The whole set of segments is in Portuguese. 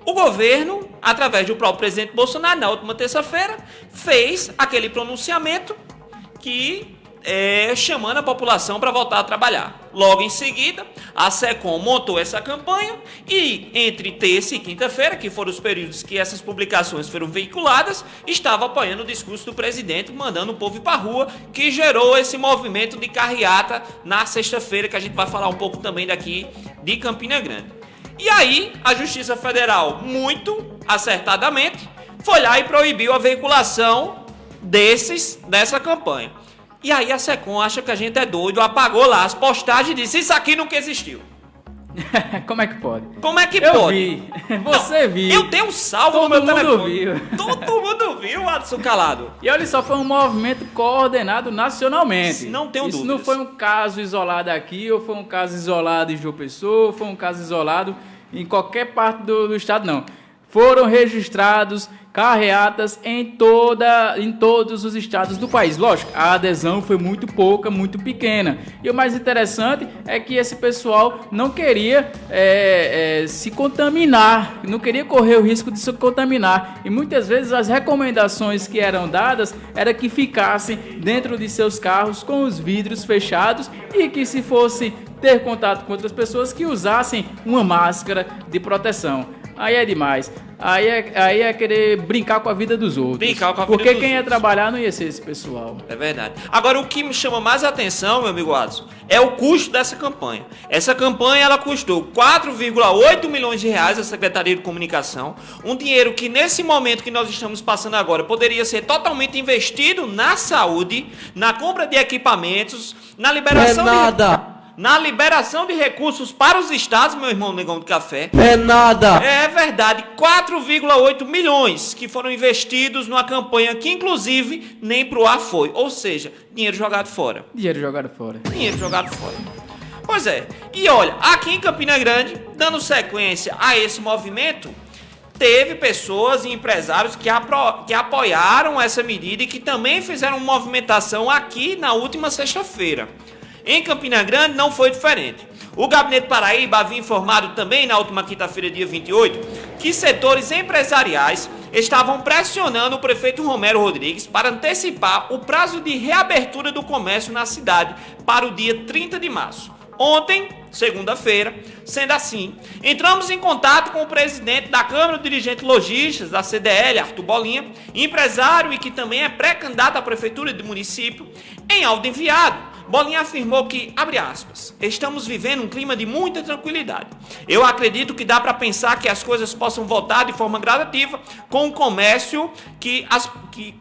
o governo, através do próprio presidente Bolsonaro, na última terça-feira, fez aquele pronunciamento que chamando a população para voltar a trabalhar. Logo em seguida, a SECOM montou essa campanha e entre terça e quinta-feira, que foram os períodos que essas publicações foram veiculadas, estava apoiando o discurso do presidente, mandando o povo ir para a rua, que gerou esse movimento de carreata na sexta-feira, que a gente vai falar um pouco também daqui de Campina Grande. E aí, a Justiça Federal, muito acertadamente, foi lá e proibiu a veiculação dessa campanha. E aí a SECOM acha que a gente é doido, apagou lá as postagens e disse, isso aqui nunca existiu. Como é que pode? Como é que eu pode? Vi. Você viu. Eu tenho um salvo no meu telefone. Todo mundo viu, Adson Calado. E olha só, foi um movimento coordenado nacionalmente. Não tenho dúvidas. Isso não foi um caso isolado aqui, ou foi um caso isolado em João Pessoa, ou foi um caso isolado em qualquer parte do estado, não. Foram registrados carreatas em todos os estados do país. Lógico, a adesão foi muito pouca, muito pequena. E o mais interessante é que esse pessoal não queria se contaminar, não queria correr o risco de se contaminar. E muitas vezes as recomendações que eram dadas era que ficassem dentro de seus carros com os vidros fechados e que se fosse ter contato com outras pessoas que usassem uma máscara de proteção. Aí é demais. Aí é querer brincar com a vida dos outros. Brincar com a vida Porque dos quem ia outros. trabalhar não ia ser esse pessoal. É verdade. Agora, o que me chama mais atenção, meu amigo Adson, é o custo dessa campanha. Essa campanha, ela custou 4,8 milhões de reais à Secretaria de Comunicação. Um dinheiro que, nesse momento que nós estamos passando agora, poderia ser totalmente investido na saúde, na compra de equipamentos, na liberação na liberação de recursos para os estados, meu irmão Negão do Café. É nada. É verdade, 4,8 milhões que foram investidos numa campanha que, inclusive, nem pro ar foi. Ou seja, dinheiro jogado fora. Dinheiro jogado fora. Dinheiro jogado fora. Pois é. E olha, aqui em Campina Grande, dando sequência a esse movimento, teve pessoas e empresários que apoiaram essa medida e que também fizeram movimentação aqui na última sexta-feira. Em Campina Grande não foi diferente. O Gabinete Paraíba havia informado também na última quinta-feira, dia 28, que setores empresariais estavam pressionando o prefeito Romero Rodrigues para antecipar o prazo de reabertura do comércio na cidade para o dia 30 de março. Ontem, segunda-feira, sendo assim, entramos em contato com o presidente da Câmara de Dirigentes Lojistas, da CDL, Arthur Bolinha, empresário e que também é pré-candidato à prefeitura do município. Em áudio enviado, Bolinha afirmou que, abre aspas, estamos vivendo um clima de muita tranquilidade. Eu acredito que dá para pensar que as coisas possam voltar de forma gradativa com o comércio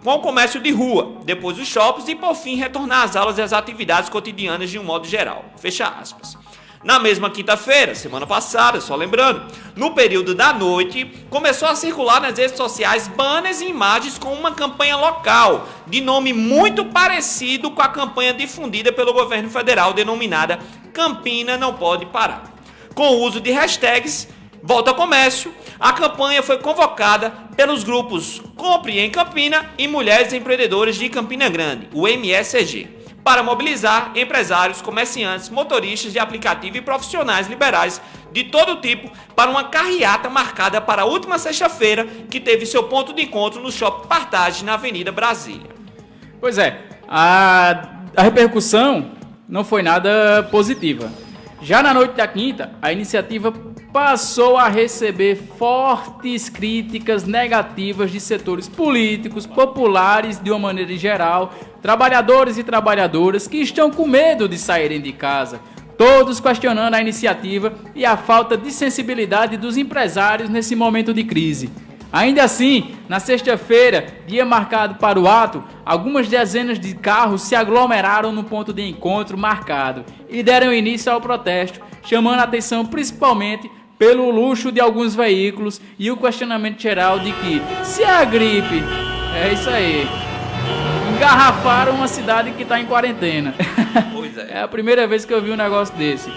com o comércio de rua, depois os shoppings e por fim retornar às aulas e às atividades cotidianas de um modo geral. Fecha aspas. Na mesma quinta-feira, semana passada, só lembrando, no período da noite, começou a circular nas redes sociais banners e imagens com uma campanha local, de nome muito parecido com a campanha difundida pelo governo federal, denominada Campina Não Pode Parar. Com o uso de hashtags Volta Comércio, a campanha foi convocada pelos grupos Compre em Campina e Mulheres Empreendedoras de Campina Grande, o MSEG, para mobilizar empresários, comerciantes, motoristas de aplicativo e profissionais liberais de todo tipo para uma carreata marcada para a última sexta-feira, que teve seu ponto de encontro no Shopping Partage, na Avenida Brasília. Pois é, a repercussão não foi nada positiva. Já na noite da quinta, a iniciativa passou a receber fortes críticas negativas de setores políticos, populares de uma maneira geral, trabalhadores e trabalhadoras que estão com medo de saírem de casa, todos questionando a iniciativa e a falta de sensibilidade dos empresários nesse momento de crise. Ainda assim, na sexta-feira, dia marcado para o ato, algumas dezenas de carros se aglomeraram no ponto de encontro marcado e deram início ao protesto, chamando a atenção principalmente pelo luxo de alguns veículos e o questionamento geral de que, se é a gripe, é isso aí, engarrafaram uma cidade que está em quarentena. Pois é. É a primeira vez que eu vi um negócio desse.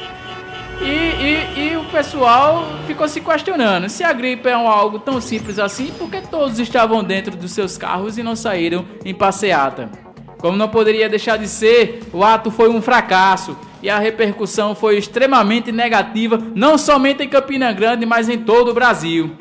E o pessoal ficou se questionando, se a gripe é algo tão simples assim, por que todos estavam dentro dos seus carros e não saíram em passeata? Como não poderia deixar de ser, o ato foi um fracasso e a repercussão foi extremamente negativa, não somente em Campina Grande, mas em todo o Brasil.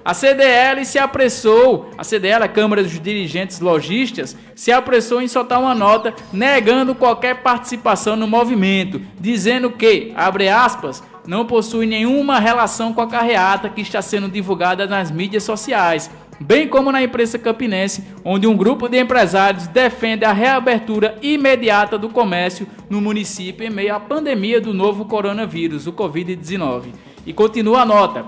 A CDL se apressou, a CDL, a Câmara dos Dirigentes Lojistas, se apressou em soltar uma nota negando qualquer participação no movimento, dizendo que, abre aspas, não possui nenhuma relação com a carreata que está sendo divulgada nas mídias sociais, bem como na imprensa campinense, onde um grupo de empresários defende a reabertura imediata do comércio no município em meio à pandemia do novo coronavírus, o Covid-19. E continua a nota,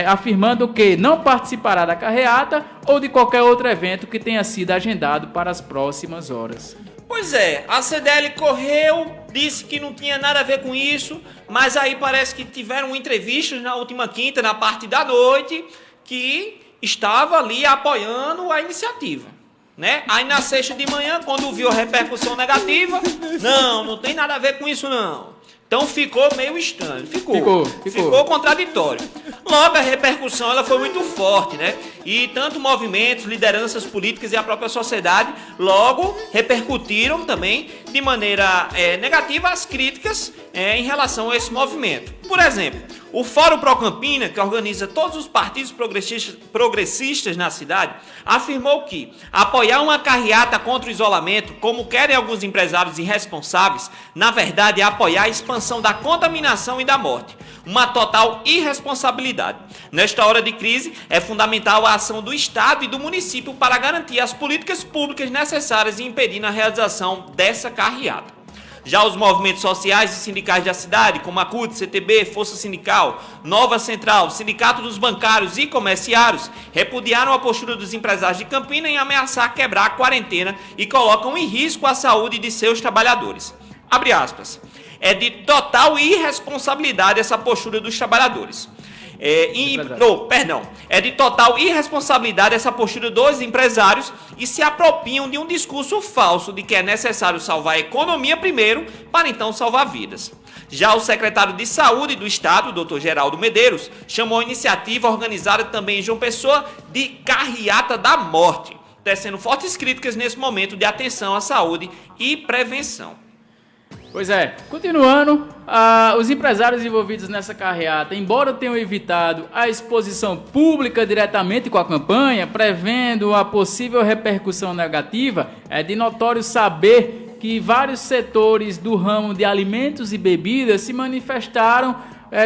afirmando que não participará da carreata ou de qualquer outro evento que tenha sido agendado para as próximas horas. Pois é, a CDL correu, disse que não tinha nada a ver com isso, mas aí parece que tiveram entrevistas na última quinta, na parte da noite, que estava ali apoiando a iniciativa, né? Aí na sexta de manhã, quando viu a repercussão negativa, não tem nada a ver com isso não. Então ficou meio estranho, ficou contraditório. Logo a repercussão ela foi muito forte, né? E tanto movimentos, lideranças políticas e a própria sociedade logo repercutiram também de maneira negativa as críticas em relação a esse movimento. Por exemplo, o Fórum Pro Campina, que organiza todos os partidos progressistas na cidade, afirmou que apoiar uma carreata contra o isolamento, como querem alguns empresários irresponsáveis, na verdade é apoiar a expansão da contaminação e da morte. Uma total irresponsabilidade. Nesta hora de crise, é fundamental a ação do Estado e do município para garantir as políticas públicas necessárias e impedir a realização dessa carreata. Já os movimentos sociais e sindicais da cidade, como a CUT, CTB, Força Sindical, Nova Central, Sindicato dos Bancários e Comerciários, repudiaram a postura dos empresários de Campina em ameaçar quebrar a quarentena e colocam em risco a saúde de seus trabalhadores. Abre aspas. É de total irresponsabilidade essa postura dos trabalhadores. É de total irresponsabilidade essa postura dos empresários e se apropriam de um discurso falso de que é necessário salvar a economia primeiro para então salvar vidas. Já o secretário de Saúde do Estado, Dr. Geraldo Medeiros, chamou a iniciativa organizada também em João Pessoa de Carreata da Morte, tecendo fortes críticas nesse momento de atenção à saúde e prevenção. Pois é, continuando, os empresários envolvidos nessa carreata, embora tenham evitado a exposição pública diretamente com a campanha, prevendo a possível repercussão negativa, é de notório saber que vários setores do ramo de alimentos e bebidas se manifestaram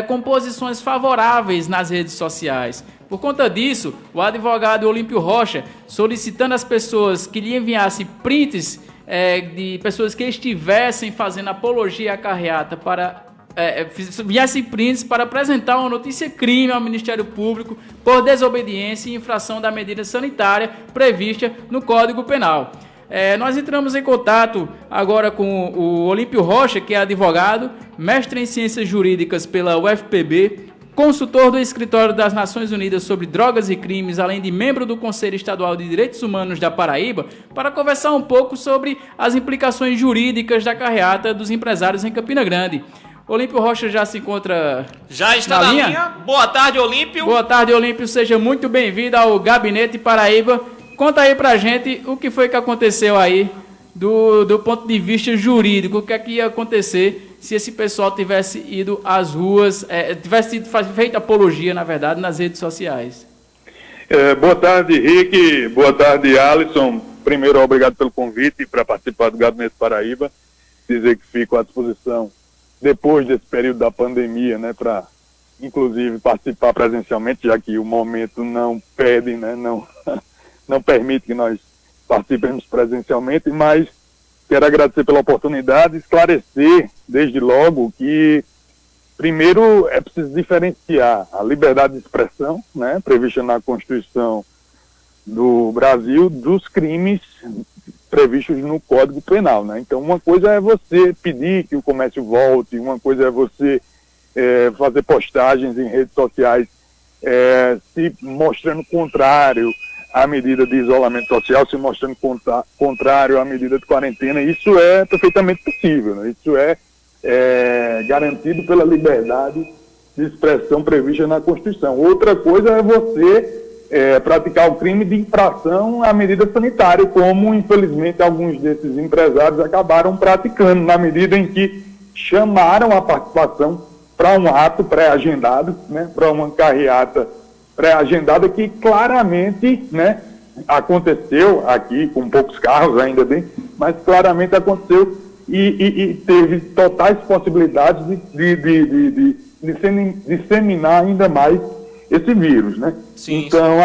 com posições favoráveis nas redes sociais. Por conta disso, o advogado Olímpio Rocha, solicitando às pessoas que lhe enviassem prints de pessoas que estivessem fazendo apologia à carreata viessem prints para apresentar uma notícia crime ao Ministério Público por desobediência e infração da medida sanitária prevista no Código Penal. Nós entramos em contato agora com o Olímpio Rocha, que é advogado, mestre em Ciências Jurídicas pela UFPB, consultor do Escritório das Nações Unidas sobre Drogas e Crimes, além de membro do Conselho Estadual de Direitos Humanos da Paraíba, para conversar um pouco sobre as implicações jurídicas da carreata dos empresários em Campina Grande. Olímpio Rocha já se encontra já está na linha. Boa tarde, Olímpio. Boa tarde, Olímpio. Seja muito bem-vindo ao Gabinete Paraíba. Conta aí pra gente o que foi que aconteceu aí do ponto de vista jurídico, o que é que ia acontecer se esse pessoal tivesse ido às ruas, tivesse feito apologia, na verdade, nas redes sociais. Boa tarde, Rick. Boa tarde, Alisson. Primeiro, obrigado pelo convite para participar do Gabinete Paraíba. Dizer que fico à disposição depois desse período da pandemia, né, para, inclusive, participar presencialmente, já que o momento não pede, né, não permite que nós participemos presencialmente, mas quero agradecer pela oportunidade, esclarecer desde logo que, primeiro, é preciso diferenciar a liberdade de expressão, né, prevista na Constituição do Brasil, dos crimes previstos no Código Penal, né? Então, uma coisa é você pedir que o comércio volte, uma coisa é você fazer postagens em redes sociais se mostrando contrário à medida de isolamento social, se mostrando contrário à medida de quarentena. Isso é perfeitamente possível, né? Isso é garantido pela liberdade de expressão prevista na Constituição. Outra coisa é você praticar o crime de infração à medida sanitária, como, infelizmente, alguns desses empresários acabaram praticando, na medida em que chamaram a participação para um ato pré-agendado, né, para uma carreata pré-agendada que claramente, né, aconteceu aqui, com poucos carros ainda bem, mas claramente aconteceu e teve totais possibilidades de disseminar ainda mais esse vírus, né? Sim, então,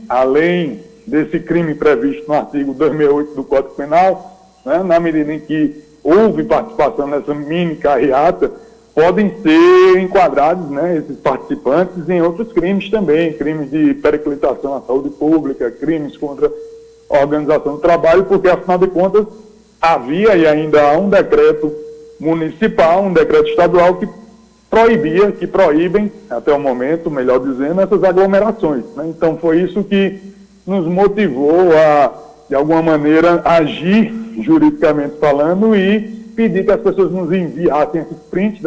além desse crime previsto no artigo 268 do Código Penal, né, na medida em que houve participação nessa mini carreata, podem ser enquadrados, né, esses participantes em outros crimes também, crimes de periclitação à saúde pública, crimes contra a organização do trabalho, porque, afinal de contas, havia e ainda há um decreto municipal, um decreto estadual que proíbem, até o momento, melhor dizendo, essas aglomerações, né? Então, foi isso que nos motivou a, de alguma maneira, agir juridicamente falando e pedir que as pessoas nos enviassem esses prints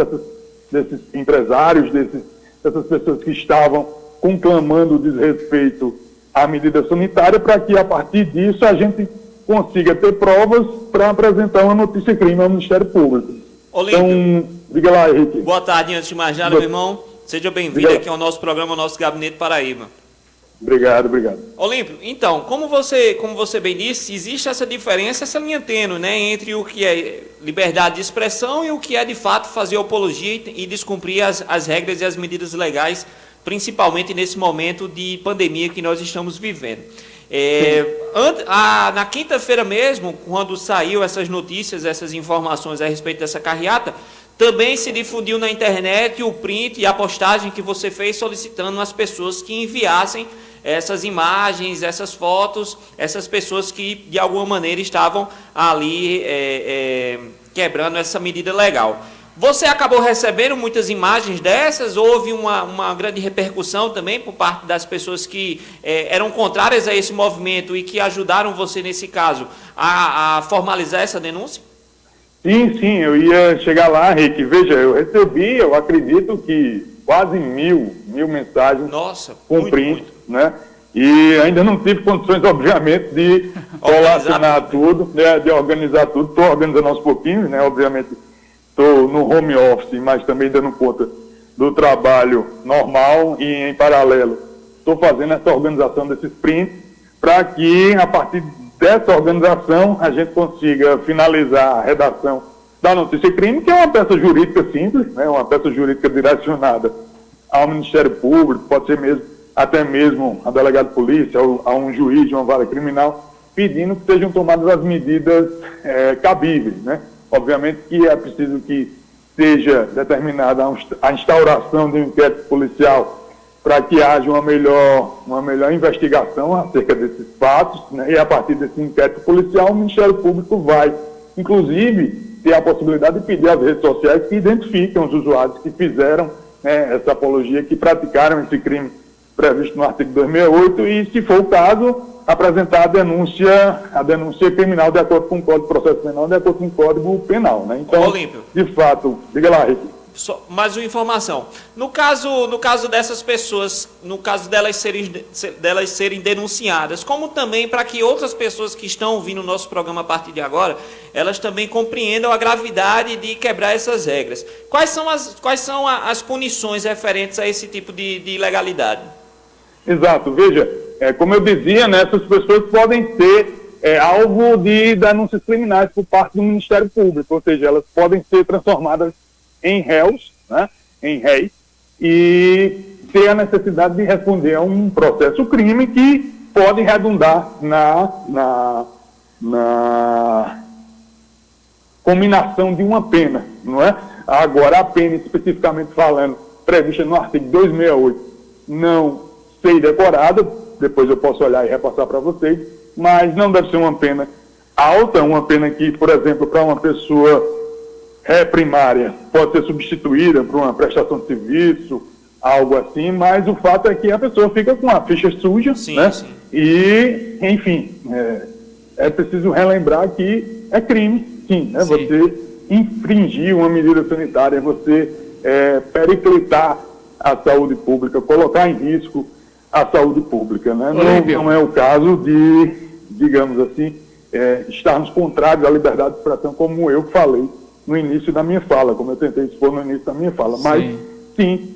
desses empresários, dessas pessoas que estavam conclamando desrespeito à medida sanitária, para que, a partir disso, a gente consiga ter provas para apresentar uma notícia-crime ao Ministério Público. Olímpio, então, diga lá, Henrique. Boa tarde, antes de mais nada, meu irmão. Seja bem-vindo aqui ao nosso programa, ao nosso Gabinete Paraíba. Obrigado. Olímpio, então, como você bem disse, existe essa diferença, essa linha tênue, né, entre o que é liberdade de expressão e o que é, de fato, fazer apologia e descumprir as regras e as medidas legais, principalmente nesse momento de pandemia que nós estamos vivendo. Na quinta-feira mesmo, quando saiu essas notícias, essas informações a respeito dessa carreata, também se difundiu na internet o print e a postagem que você fez solicitando às pessoas que enviassem essas imagens, essas fotos, essas pessoas que de alguma maneira estavam ali quebrando essa medida legal. Você acabou recebendo muitas imagens dessas? Houve uma grande repercussão também por parte das pessoas que eram contrárias a esse movimento e que ajudaram você, nesse caso, a formalizar essa denúncia? Sim, eu ia chegar lá, Rick. Veja, eu recebi, eu acredito que quase mil mensagens. Nossa, com print, né? E ainda não tive condições, obviamente, de colacionar tudo, né? De organizar tudo. Estou organizando aos pouquinhos, né? Obviamente, estou no home office, mas também dando conta do trabalho normal e, em paralelo, estou fazendo essa organização desses prints para que, a partir dessa organização, a gente consiga finalizar a redação da notícia-crime, que é uma peça jurídica simples, né? Uma peça jurídica direcionada ao Ministério Público, pode ser até mesmo a delegado de polícia, a um juiz de uma vara criminal, pedindo que sejam tomadas as medidas cabíveis, né? Obviamente que é preciso que seja determinada a instauração de um inquérito policial para que haja uma melhor investigação acerca desses fatos, né? E a partir desse inquérito policial, o Ministério Público vai, inclusive, ter a possibilidade de pedir às redes sociais que identifiquem os usuários que fizeram, né, essa apologia, que praticaram esse crime previsto no artigo 268 e, se for o caso, apresentar a denúncia criminal de acordo com o Código de Processo Penal, de acordo com o Código Penal, né? Então, Olímpio, de fato, diga lá, Rick. Mais uma informação. No caso dessas pessoas, no caso delas serem denunciadas, como também para que outras pessoas que estão ouvindo o nosso programa a partir de agora, elas também compreendam a gravidade de quebrar essas regras. Quais são as punições referentes a esse tipo de ilegalidade? Exato. Veja, como eu dizia, né, essas pessoas podem ser alvo de denúncias criminais por parte do Ministério Público, ou seja, elas podem ser transformadas em réus, né, em réis, e ter a necessidade de responder a um processo crime que pode redundar na combinação de uma pena, não é? Agora, a pena, especificamente falando, prevista no artigo 268, não sei decorada, depois eu posso olhar e repassar para vocês, mas não deve ser uma pena alta, uma pena que, por exemplo, para uma pessoa primária pode ser substituída por uma prestação de serviço, algo assim, mas o fato é que a pessoa fica com a ficha suja, sim, né? Sim. E, enfim, é preciso relembrar que é crime, sim, né? Sim. Você infringir uma medida sanitária, você periclitar a saúde pública, colocar em risco a saúde pública, né? Não é o caso de, digamos assim, estarmos contrários à liberdade de expressão, como eu falei no início da minha fala, como eu tentei expor no início da minha fala, mas sim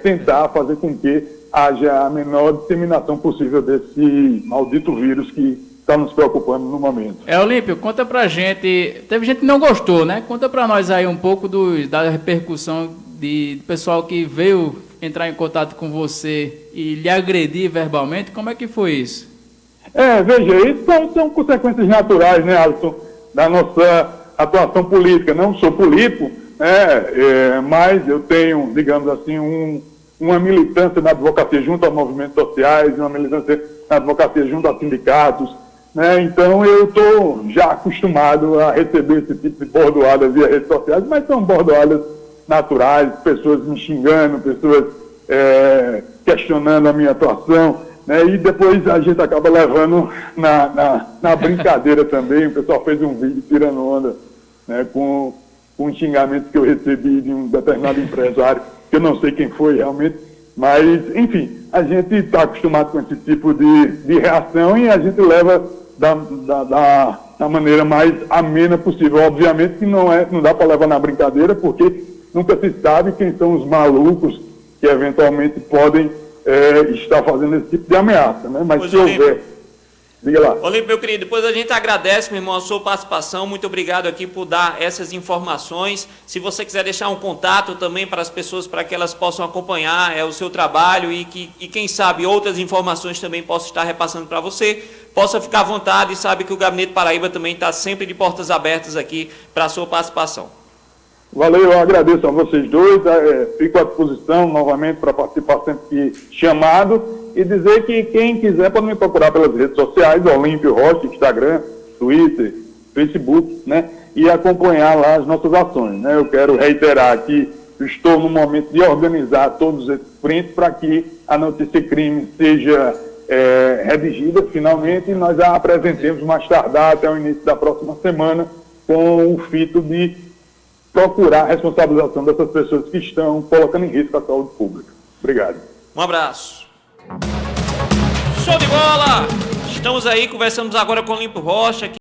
tentar fazer com que haja a menor disseminação possível desse maldito vírus que está nos preocupando no momento. Olímpio, conta pra gente, teve gente que não gostou, né? Conta pra nós aí um pouco da repercussão do pessoal que veio entrar em contato com você e lhe agredir verbalmente, como é que foi isso? Veja, isso são consequências naturais, né, Alisson, da nossa atuação política. Não sou político, né, mas eu tenho, digamos assim, uma militância na advocacia junto aos movimentos sociais, uma militância na advocacia junto aos sindicatos, né, então eu estou já acostumado a receber esse tipo de bordoadas via redes sociais, mas são bordoadas naturais, pessoas me xingando, pessoas questionando a minha atuação, né, e depois a gente acaba levando na brincadeira também. O pessoal fez um vídeo tirando onda, né, com xingamentos que eu recebi de um determinado empresário, que eu não sei quem foi realmente, mas, enfim, a gente está acostumado com esse tipo de reação e a gente leva da maneira mais amena possível. Obviamente que não dá para levar na brincadeira, porque nunca se sabe quem são os malucos que eventualmente podem estar fazendo esse tipo de ameaça, né? Mas se houver... Diga lá. Olímpio, meu querido, depois a gente agradece, meu irmão, a sua participação. Muito obrigado aqui por dar essas informações. Se você quiser deixar um contato também para as pessoas, para que elas possam acompanhar o seu trabalho e quem sabe, outras informações também possam estar repassando para você, possa ficar à vontade e sabe que o Gabinete Paraíba também está sempre de portas abertas aqui para a sua participação. Valeu, eu agradeço a vocês dois, fico à disposição novamente para participar sempre que chamado e dizer que quem quiser pode me procurar pelas redes sociais, Olímpio Rocha, Instagram, Twitter, Facebook, né, e acompanhar lá as nossas ações, né. Eu quero reiterar que estou no momento de organizar todos esses prints para que a notícia crime seja redigida finalmente e nós a apresentemos mais tardar até o início da próxima semana com o fito de procurar a responsabilização dessas pessoas que estão colocando em risco a saúde pública. Obrigado. Um abraço. Show de bola! Estamos aí, conversamos agora com o Olímpio Rocha.